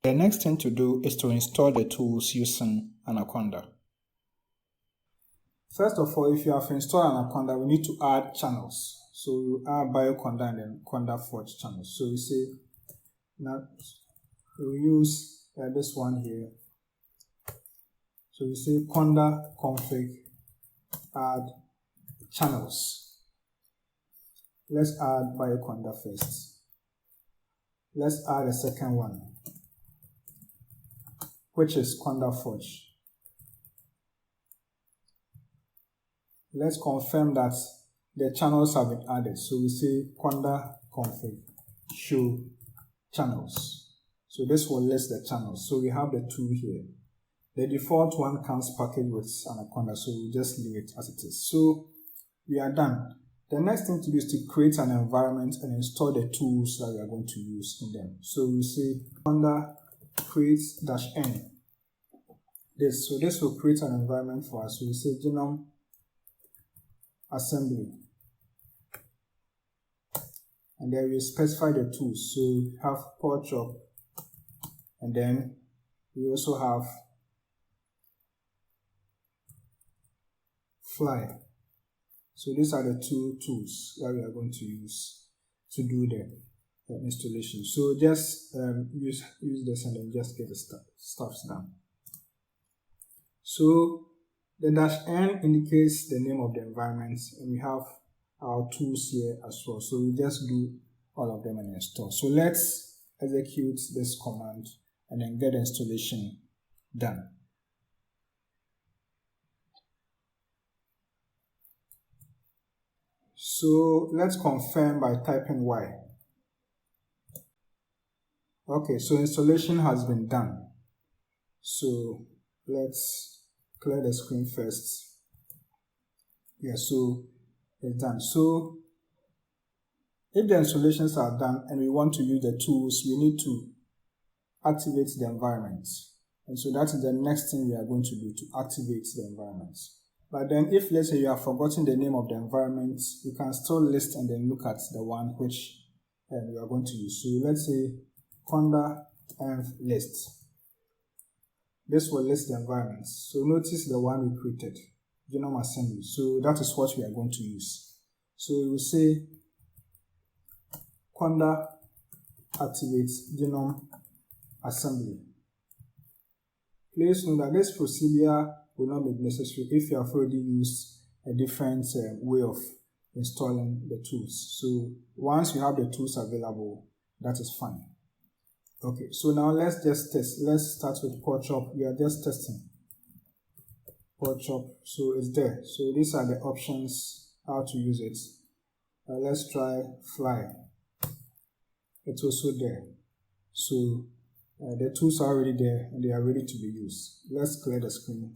The next thing to do is to install the tools using Anaconda. First of all, if you have installed Anaconda, we need to add channels. So you add Bioconda and then Conda Forge channels. So you say, now we use this one here. So we say conda config add channels. Let's add Bioconda first. Let's add a second one, which is Conda Forge. Let's confirm that the channels have been added. So we say conda config show channels. So this will list the channels. So we have the two here. The default one comes packaged with Anaconda, so we just leave it as it is. So we are done. The next thing to do is to create an environment and install the tools that we are going to use in them. So we say conda create -n. So this will create an environment for us. So we say genome assembly. And then we specify the tools. So we have porchop, and then we also have fly. So these are the two tools that we are going to use to do the installation. So just use this and then just get the stuff done. So the -n indicates the name of the environment, and we have our tools here as well. So we just do all of them and install. So let's execute this command and then get the installation done. So let's confirm by typing Y. Okay, so installation has been done. So let's clear the screen first. Yeah, so it's done. So if the installations are done and we want to use the tools, we need to activate the environment. And so that is the next thing we are going to do, to activate the environment. But then if, let's say, you have forgotten the name of the environment, you can still list and then look at the one which we are going to use. So let's say conda env list. This will list the environments. So notice the one we created, genome assembly. So that is what we are going to use. So we will say conda activate genome assembly. Please note that this procedure will not be necessary if you have already used a different way of installing the tools. So once you have the tools available, that is fine. Okay, so now let's just test. Let's start with porchop. We are just testing porchop. So it's there. So these are the options how to use it. Let's try fly. It's also there. So the tools are already there and they are ready to be used. Let's clear the screen.